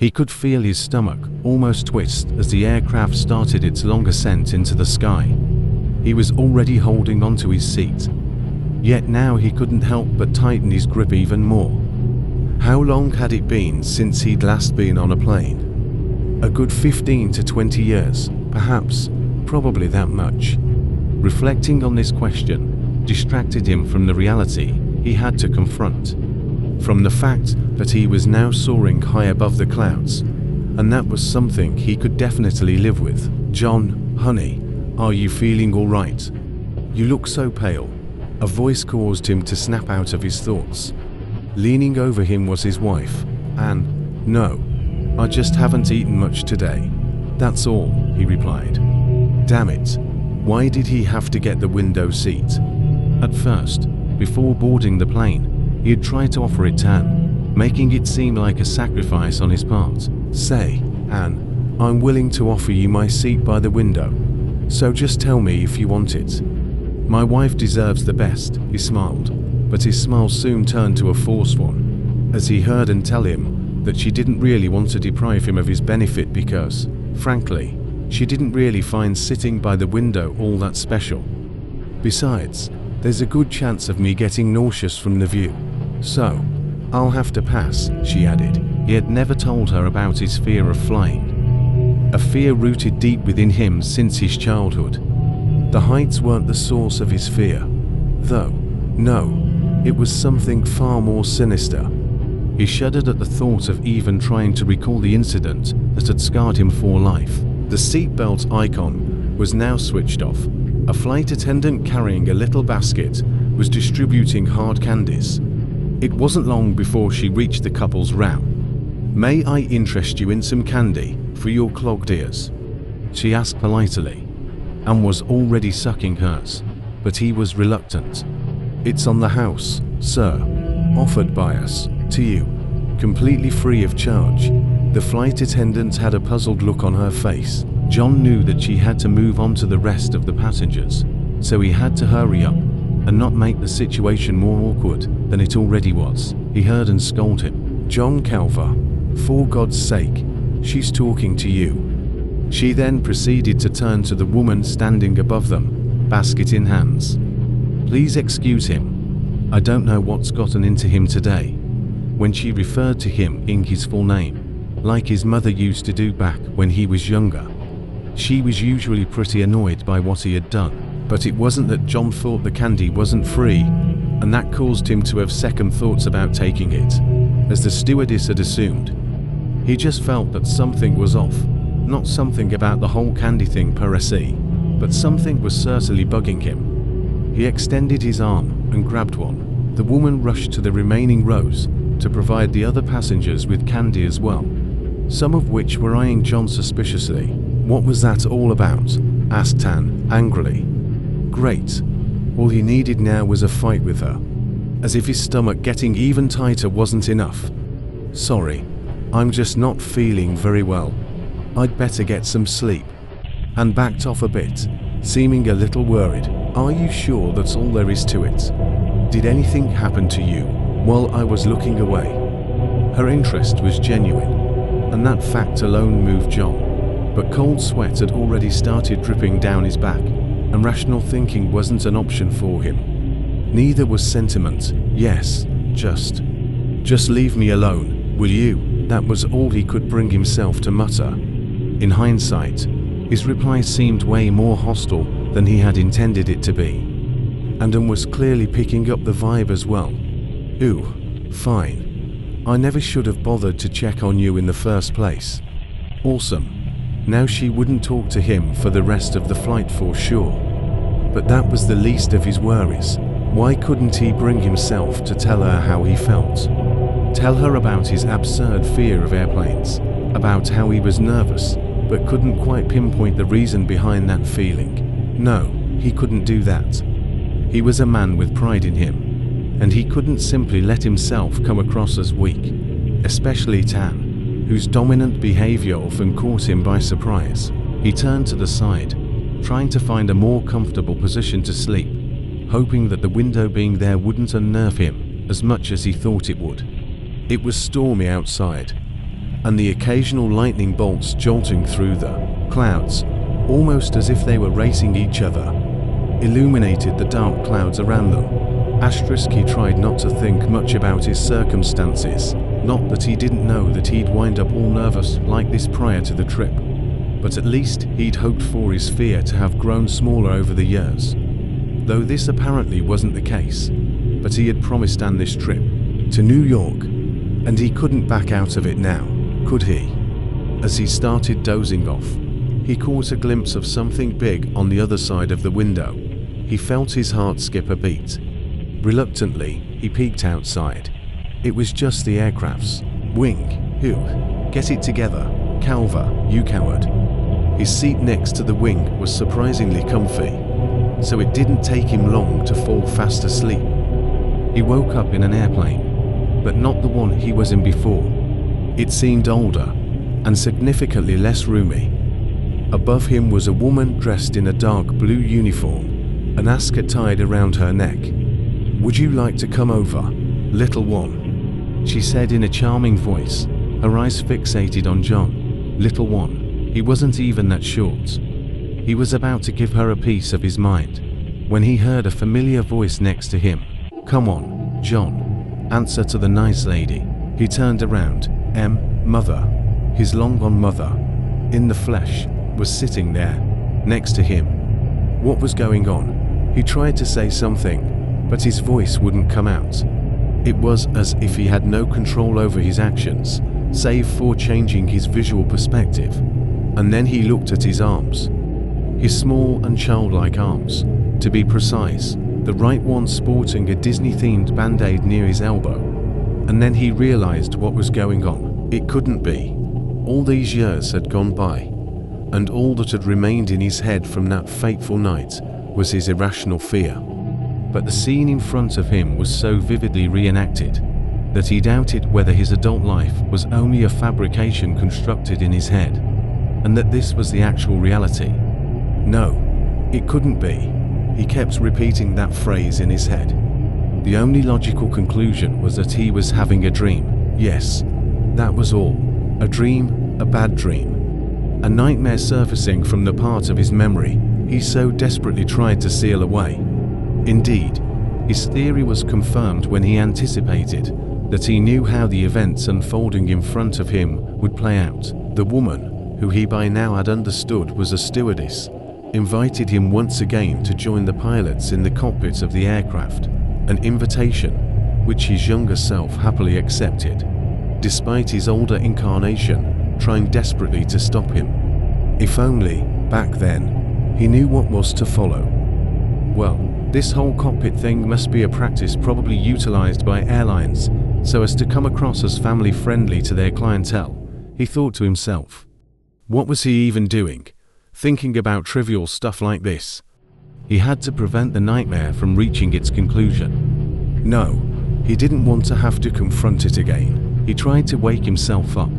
He could feel his stomach almost twist as the aircraft started its long ascent into the sky. He was already holding onto his seat, yet now he couldn't help but tighten his grip even more. How long had it been since he'd last been on a plane? A good 15 to 20 years, perhaps, probably that much. Reflecting on this question distracted him from the reality he had to confront, from the fact that he was now soaring high above the clouds, and that was something he could definitely live with. "John, honey, are you feeling all right? You look so pale." A voice caused him to snap out of his thoughts. Leaning over him was his wife, Anne. "No, I just haven't eaten much today. That's all," he replied. Damn it, why did he have to get the window seat? At first, before boarding the plane, he had tried to offer it to Anne, making it seem like a sacrifice on his part. "Say, Anne, I'm willing to offer you my seat by the window, so just tell me if you want it." "My wife deserves the best," he smiled, but his smile soon turned to a forced one, as he heard Anne tell him that she didn't really want to deprive him of his benefit because, frankly, she didn't really find sitting by the window all that special. "Besides, there's a good chance of me getting nauseous from the view, so I'll have to pass," she added. He had never told her about his fear of flying, a fear rooted deep within him since his childhood. The heights weren't the source of his fear, though. No, it was something far more sinister. He shuddered at the thought of even trying to recall the incident that had scarred him for life. The seatbelt icon was now switched off. A flight attendant carrying a little basket was distributing hard candies. It wasn't long before she reached the couple's row. "May I interest you in some candy for your clogged ears?" she asked politely, and was already sucking hers, but he was reluctant. "It's on the house, sir, offered by us, to you, completely free of charge." The flight attendant had a puzzled look on her face. John knew that she had to move on to the rest of the passengers, so he had to hurry up and not make the situation more awkward than it already was. He heard and scold him. "John Calver, for God's sake, she's talking to you." She then proceeded to turn to the woman standing above them, basket in hands. "Please excuse him. I don't know what's gotten into him today." When she referred to him in his full name, like his mother used to do back when he was younger, she was usually pretty annoyed by what he had done. But it wasn't that John thought the candy wasn't free, and that caused him to have second thoughts about taking it, as the stewardess had assumed. He just felt that something was off. Not something about the whole candy thing per se, but something was certainly bugging him. He extended his arm and grabbed one. The woman rushed to the remaining rows to provide the other passengers with candy as well, some of which were eyeing John suspiciously. "What was that all about?" asked Anne angrily. Great. All he needed now was a fight with her. As if his stomach getting even tighter wasn't enough. "Sorry, I'm just not feeling very well. I'd better get some sleep." And backed off a bit, seeming a little worried. "Are you sure that's all there is to it? Did anything happen to you while I was looking away?" Her interest was genuine, and that fact alone moved John. But cold sweat had already started dripping down his back, and rational thinking wasn't an option for him. Neither was sentiment. "Yes, just leave me alone, will you?" That was all he could bring himself to mutter. In hindsight, his reply seemed way more hostile than he had intended it to be. And was clearly picking up the vibe as well. "Ooh, fine. I never should have bothered to check on you in the first place." Awesome. Now she wouldn't talk to him for the rest of the flight for sure. But that was the least of his worries. Why couldn't he bring himself to tell her how he felt? Tell her about his absurd fear of airplanes, about how he was nervous, but couldn't quite pinpoint the reason behind that feeling. No, he couldn't do that. He was a man with pride in him, and he couldn't simply let himself come across as weak, especially Tan, whose dominant behavior often caught him by surprise. He turned to the side, trying to find a more comfortable position to sleep, hoping that the window being there wouldn't unnerve him as much as he thought it would. It was stormy outside, and the occasional lightning bolts jolting through the clouds, almost as if they were racing each other, illuminated the dark clouds around them. He tried not to think much about his circumstances, not that he didn't know that he'd wind up all nervous like this prior to the trip, but at least he'd hoped for his fear to have grown smaller over the years. Though this apparently wasn't the case, but he had promised Anne this trip to New York, and he couldn't back out of it now, could he? As he started dozing off, he caught a glimpse of something big on the other side of the window. He felt his heart skip a beat. Reluctantly, he peeked outside. It was just the aircraft's wing. Who? Get it together, Calver, you coward. His seat next to the wing was surprisingly comfy, so it didn't take him long to fall fast asleep. He woke up in an airplane, but not the one he was in before. It seemed older and significantly less roomy. Above him was a woman dressed in a dark blue uniform, an ascot tied around her neck. "Would you like to come over, little one?" she said in a charming voice, her eyes fixated on John. Little one. He wasn't even that short. He was about to give her a piece of his mind when he heard a familiar voice next to him. "Come on, John. Answer to the nice lady." He turned around. Mother. His long-gone mother, in the flesh, was sitting there, next to him. What was going on? He tried to say something, but his voice wouldn't come out. It was as if he had no control over his actions, save for changing his visual perspective. And then he looked at his arms. His small and childlike arms, to be precise, the right one sporting a Disney-themed band-aid near his elbow. And then he realized what was going on. It couldn't be. All these years had gone by, and all that had remained in his head from that fateful night was his irrational fear. But the scene in front of him was so vividly reenacted that he doubted whether his adult life was only a fabrication constructed in his head, and that this was the actual reality. No, it couldn't be. He kept repeating that phrase in his head. The only logical conclusion was that he was having a dream. Yes, that was all. A dream, a bad dream. A nightmare surfacing from the part of his memory he so desperately tried to seal away. Indeed, his theory was confirmed when he anticipated that he knew how the events unfolding in front of him would play out. The woman, who he by now had understood was a stewardess, invited him once again to join the pilots in the cockpit of the aircraft, an invitation which his younger self happily accepted, despite his older incarnation trying desperately to stop him. If only, back then, he knew what was to follow. Well, this whole cockpit thing must be a practice probably utilized by airlines so as to come across as family-friendly to their clientele, he thought to himself. What was he even doing, thinking about trivial stuff like this? He had to prevent the nightmare from reaching its conclusion. No, he didn't want to have to confront it again. He tried to wake himself up,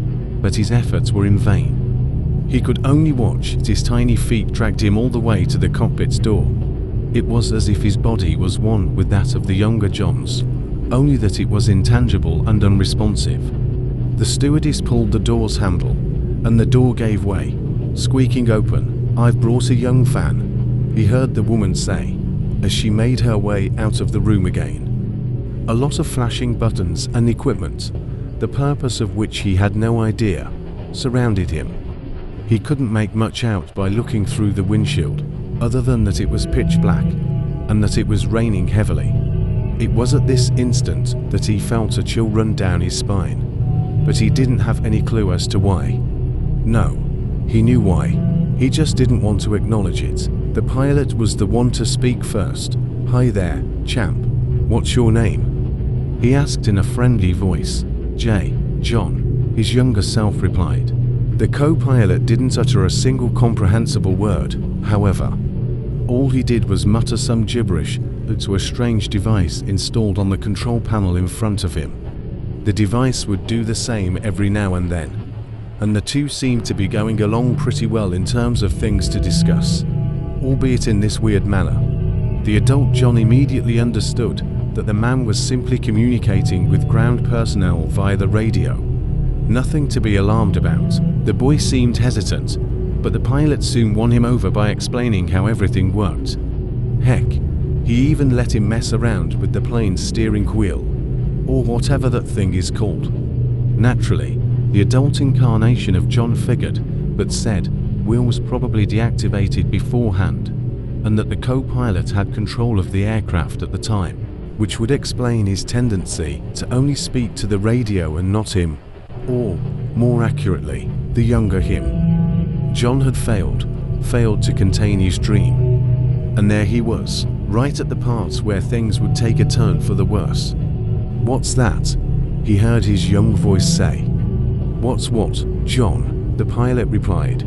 but his efforts were in vain. He could only watch as his tiny feet dragged him all the way to the cockpit's door. It was as if his body was one with that of the younger John's, only that it was intangible and unresponsive. The stewardess pulled the door's handle, and the door gave way, squeaking open. "I've brought a young fan," he heard the woman say, as she made her way out of the room again. A lot of flashing buttons and equipment, the purpose of which he had no idea, surrounded him. He couldn't make much out by looking through the windshield, other than that it was pitch black, and that it was raining heavily. It was at this instant that he felt a chill run down his spine, but he didn't have any clue as to why. No, he knew why. He just didn't want to acknowledge it. The pilot was the one to speak first. "Hi there, champ. What's your name?" he asked in a friendly voice. John, his younger self replied. The co-pilot didn't utter a single comprehensible word, however. All he did was mutter some gibberish to a strange device installed on the control panel in front of him. The device would do the same every now and then, and the two seemed to be going along pretty well in terms of things to discuss, albeit in this weird manner. The adult John immediately understood that the man was simply communicating with ground personnel via the radio, Nothing to be alarmed about. The boy seemed hesitant, but the pilot soon won him over by explaining how everything worked. Heck, he even let him mess around with the plane's steering wheel, or whatever that thing is called. Naturally, the adult incarnation of John figured, but said wheel was probably deactivated beforehand, and that the co-pilot had control of the aircraft at the time, which would explain his tendency to only speak to the radio and not him, or, more accurately, the younger him. John had failed to contain his dream. And there he was, right at the part where things would take a turn for the worse. "What's that?" he heard his young voice say. "What's what, John?" the pilot replied.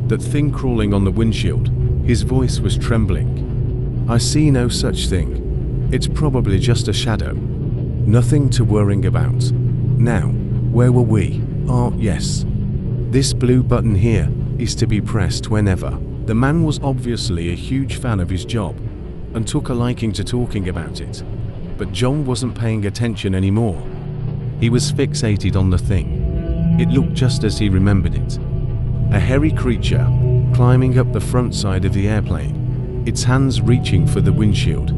"That thing crawling on the windshield." His voice was trembling. "I see no such thing. It's probably just a shadow. Nothing to worry about. Now, where were we? Oh, yes. This blue button here is to be pressed whenever." The man was obviously a huge fan of his job and took a liking to talking about it, but John wasn't paying attention anymore. He was fixated on the thing. It looked just as he remembered it. A hairy creature climbing up the front side of the airplane, its hands reaching for the windshield.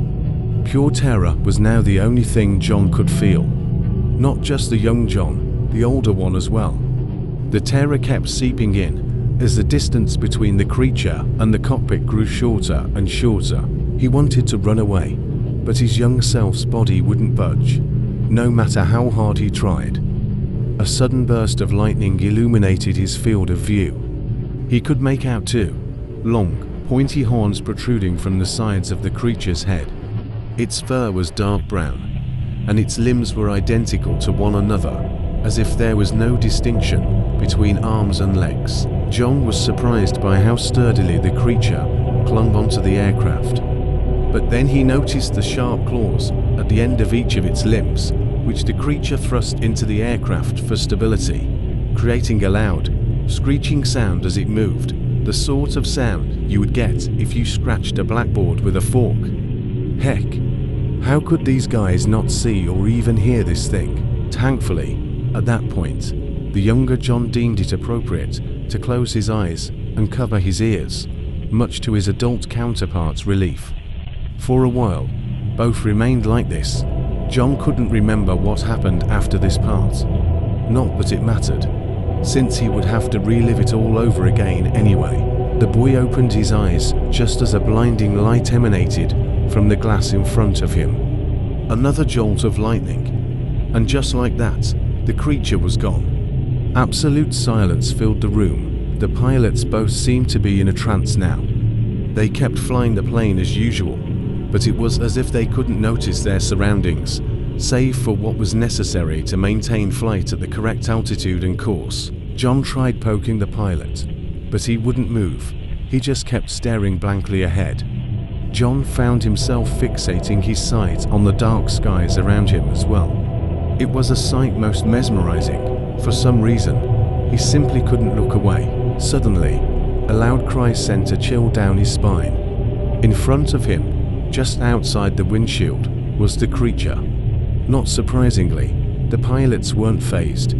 Pure terror was now the only thing John could feel. Not just the young John, the older one as well. The terror kept seeping in as the distance between the creature and the cockpit grew shorter and shorter. He wanted to run away, but his young self's body wouldn't budge, no matter how hard he tried. A sudden burst of lightning illuminated his field of view. He could make out two long, pointy horns protruding from the sides of the creature's head. Its fur was dark brown, and its limbs were identical to one another, as if there was no distinction between arms and legs. John was surprised by how sturdily the creature clung onto the aircraft. But then he noticed the sharp claws at the end of each of its limbs, which the creature thrust into the aircraft for stability, creating a loud, screeching sound as it moved, the sort of sound you would get if you scratched a blackboard with a fork. Heck, how could these guys not see or even hear this thing? Thankfully, at that point, the younger John deemed it appropriate to close his eyes and cover his ears, much to his adult counterpart's relief. For a while, both remained like this. John couldn't remember what happened after this part. Not that it mattered, since he would have to relive it all over again anyway. The boy opened his eyes just as a blinding light emanated from the glass in front of him. Another jolt of lightning, and just like that, the creature was gone. Absolute silence filled the room. The pilots both seemed to be in a trance now. They kept flying the plane as usual, but it was as if they couldn't notice their surroundings, save for what was necessary to maintain flight at the correct altitude and course. John tried poking the pilot, but he wouldn't move. He just kept staring blankly ahead. John found himself fixating his sight on the dark skies around him as well. It was a sight most mesmerizing. For some reason, he simply couldn't look away. Suddenly, a loud cry sent a chill down his spine. In front of him, just outside the windshield, was the creature. Not surprisingly, the pilots weren't fazed.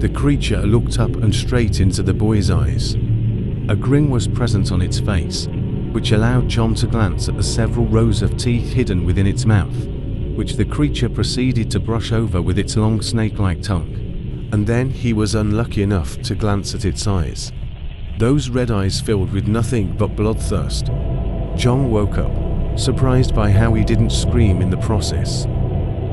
The creature looked up and straight into the boy's eyes. A grin was present on its face, which allowed John to glance at the several rows of teeth hidden within its mouth, which the creature proceeded to brush over with its long snake-like tongue. And then he was unlucky enough to glance at its eyes. Those red eyes filled with nothing but bloodthirst. John woke up, surprised by how he didn't scream in the process.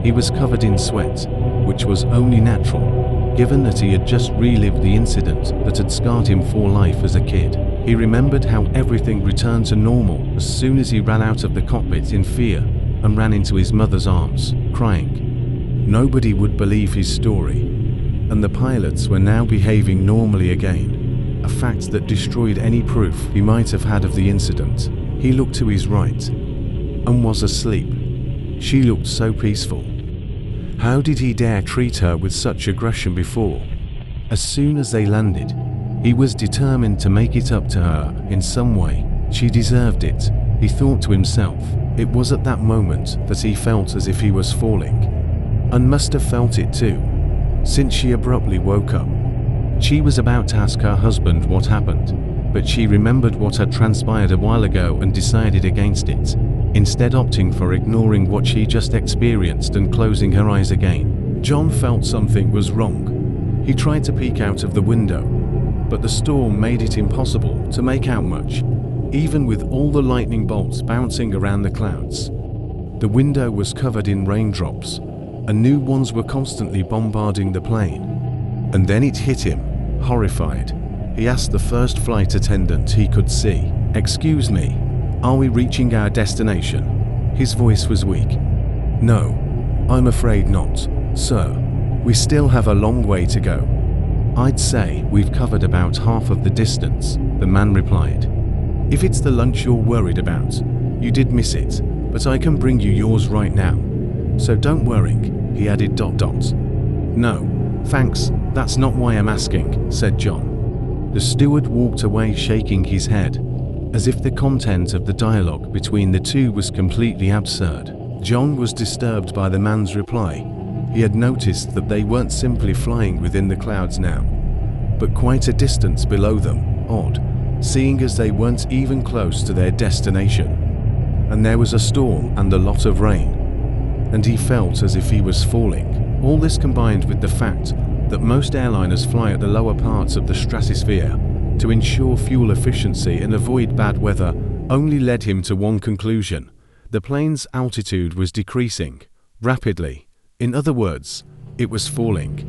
He was covered in sweat, which was only natural, given that he had just relived the incident that had scarred him for life as a kid. He remembered how everything returned to normal as soon as he ran out of the cockpit in fear and ran into his mother's arms, crying. Nobody would believe his story, and the pilots were now behaving normally again, a fact that destroyed any proof he might have had of the incident. He looked to his right, and was asleep. She looked so peaceful. How did he dare treat her with such aggression before? As soon as they landed, he was determined to make it up to her in some way. She deserved it, he thought to himself. It was at that moment that he felt as if he was falling, and must have felt it too. since she abruptly woke up. She was about to ask her husband what happened, but she remembered what had transpired a while ago and decided against it, instead opting for ignoring what she just experienced and closing her eyes again. John felt something was wrong. He tried to peek out of the window, but the storm made it impossible to make out much, even with all the lightning bolts bouncing around the clouds. The window was covered in raindrops, and new ones were constantly bombarding the plane. And then it hit him, horrified. He asked the first flight attendant he could see, "Excuse me, are we reaching our destination?" His voice was weak. "No, I'm afraid not, sir. We still have a long way to go." "I'd say we've covered about half of the distance," the man replied. "If it's the lunch you're worried about, you did miss it, but I can bring you yours right now. So don't worry," he added. "No, thanks, that's not why I'm asking," said John. The steward walked away shaking his head, as if the content of the dialogue between the two was completely absurd. John was disturbed by the man's reply. He had noticed that they weren't simply flying within the clouds now, but quite a distance below them. Odd, seeing as they weren't even close to their destination. And there was a storm and a lot of rain, and he felt as if he was falling. All this combined with the fact that most airliners fly at the lower parts of the stratosphere to ensure fuel efficiency and avoid bad weather only led him to one conclusion: the plane's altitude was decreasing rapidly. In other words, it was falling.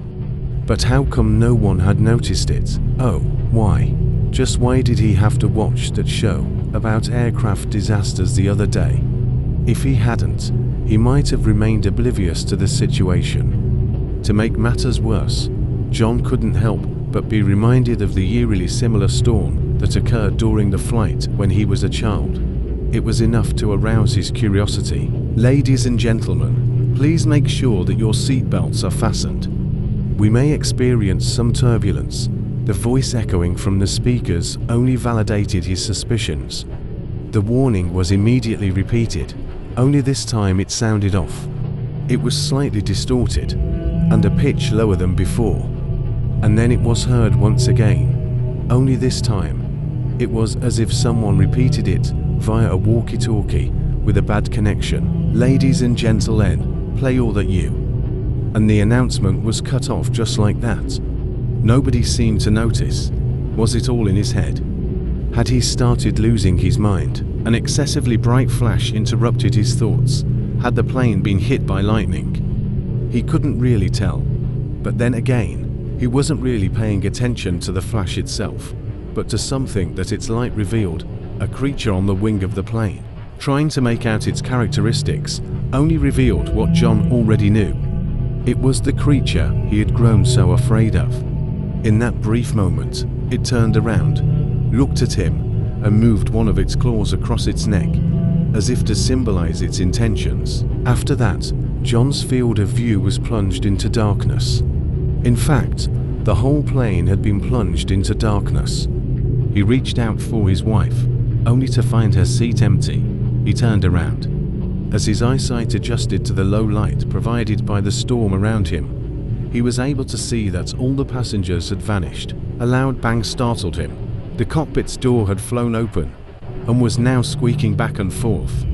But how come no one had noticed it? Oh, why? Just why did he have to watch that show about aircraft disasters the other day? If he hadn't, he might have remained oblivious to the situation. To make matters worse, John couldn't help but be reminded of the eerily similar storm that occurred during the flight when he was a child. It was enough to arouse his curiosity. "Ladies and gentlemen, please make sure that your seatbelts are fastened. We may experience some turbulence." The voice echoing from the speakers only validated his suspicions. The warning was immediately repeated, only this time it sounded off. It was slightly distorted, and a pitch lower than before. And then it was heard once again, only this time it was as if someone repeated it via a walkie-talkie with a bad connection. "Ladies and gentlemen, play all that you..." And the announcement was cut off just like that. Nobody seemed to notice. Was it all in his head? Had he started losing his mind? An excessively bright flash interrupted his thoughts. Had the plane been hit by lightning? He couldn't really tell. But then again, he wasn't really paying attention to the flash itself, but to something that its light revealed, a creature on the wing of the plane. Trying to make out its characteristics only revealed what John already knew. It was the creature he had grown so afraid of. In that brief moment, it turned around, looked at him, and moved one of its claws across its neck, as if to symbolize its intentions. After that, John's field of view was plunged into darkness. In fact, the whole plane had been plunged into darkness. He reached out for his wife, only to find her seat empty. He turned around. As his eyesight adjusted to the low light provided by the storm around him, he was able to see that all the passengers had vanished. A loud bang startled him. The cockpit's door had flown open and was now squeaking back and forth.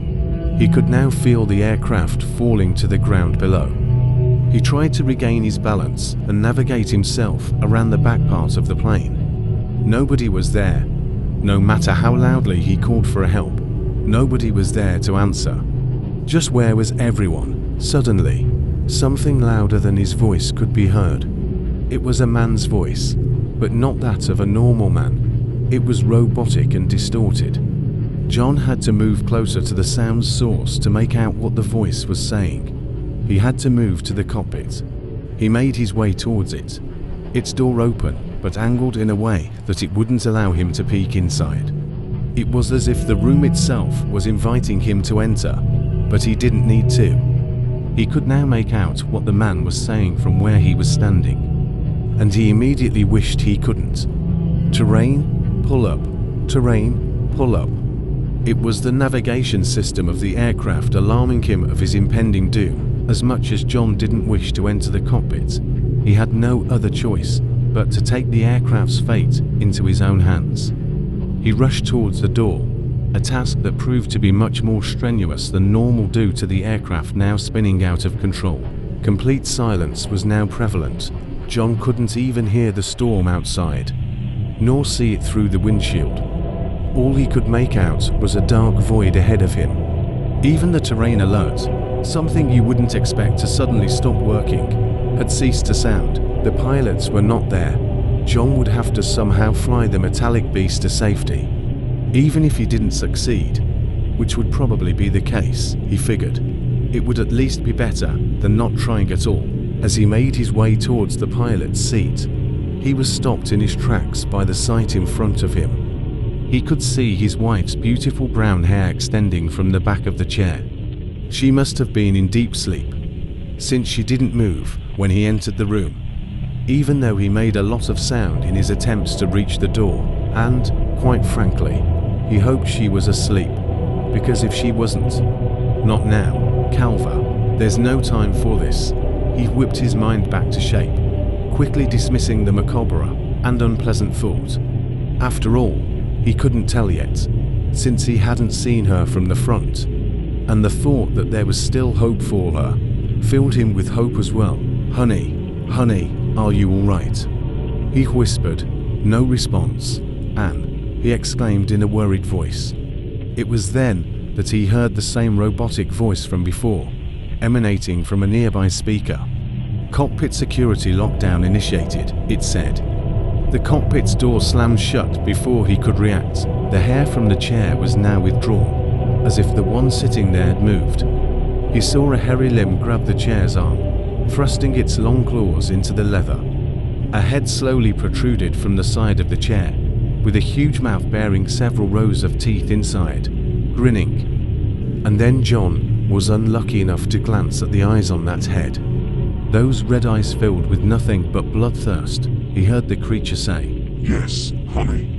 He could now feel the aircraft falling to the ground below. He tried to regain his balance and navigate himself around the back part of the plane. Nobody was there. No matter how loudly he called for help, nobody was there to answer. Just where was everyone? Suddenly, something louder than his voice could be heard. It was a man's voice, but not that of a normal man. It was robotic and distorted. John had to move closer to the sound's source to make out what the voice was saying. He had to move to the cockpit. He made his way towards it. Its door open, but angled in a way that it wouldn't allow him to peek inside. It was as if the room itself was inviting him to enter, but he didn't need to. He could now make out what the man was saying from where he was standing, and he immediately wished he couldn't. Terrain, pull up. Terrain, pull up. It was the navigation system of the aircraft alarming him of his impending doom. As much as John didn't wish to enter the cockpit, He had no other choice but to take the aircraft's fate into his own hands. He rushed towards the door, a task that proved to be much more strenuous than normal due to the aircraft now spinning out of control. Complete silence was now prevalent. John couldn't even hear the storm outside, nor see it through the windshield. All he could make out was a dark void ahead of him. Even the terrain alert, something you wouldn't expect to suddenly stop working, had ceased to sound. The pilots were not there. John would have to somehow fly the metallic beast to safety. Even if he didn't succeed, which would probably be the case, he figured, it would at least be better than not trying at all. As he made his way towards the pilot's seat, he was stopped in his tracks by the sight in front of him. He could see his wife's beautiful brown hair extending from the back of the chair. She must have been in deep sleep, since she didn't move when he entered the room, even though he made a lot of sound in his attempts to reach the door, and, quite frankly, he hoped she was asleep, because if she wasn't, not now, Calver, there's no time for this. He whipped his mind back to shape, quickly dismissing the macabre and unpleasant thought. After all, he couldn't tell yet, since he hadn't seen her from the front, and the thought that there was still hope for her filled him with hope as well. Honey, are you all right?" He whispered, no response, and he exclaimed in a worried voice. It was then that he heard the same robotic voice from before, emanating from a nearby speaker. "Cockpit security lockdown initiated," it said. The cockpit's door slammed shut before he could react. The hair from the chair was now withdrawn, as if the one sitting there had moved. He saw a hairy limb grab the chair's arm, thrusting its long claws into the leather. A head slowly protruded from the side of the chair, with a huge mouth bearing several rows of teeth inside, grinning. And then John was unlucky enough to glance at the eyes on that head. Those red eyes filled with nothing but bloodthirst. He heard the creature say, "Yes, honey."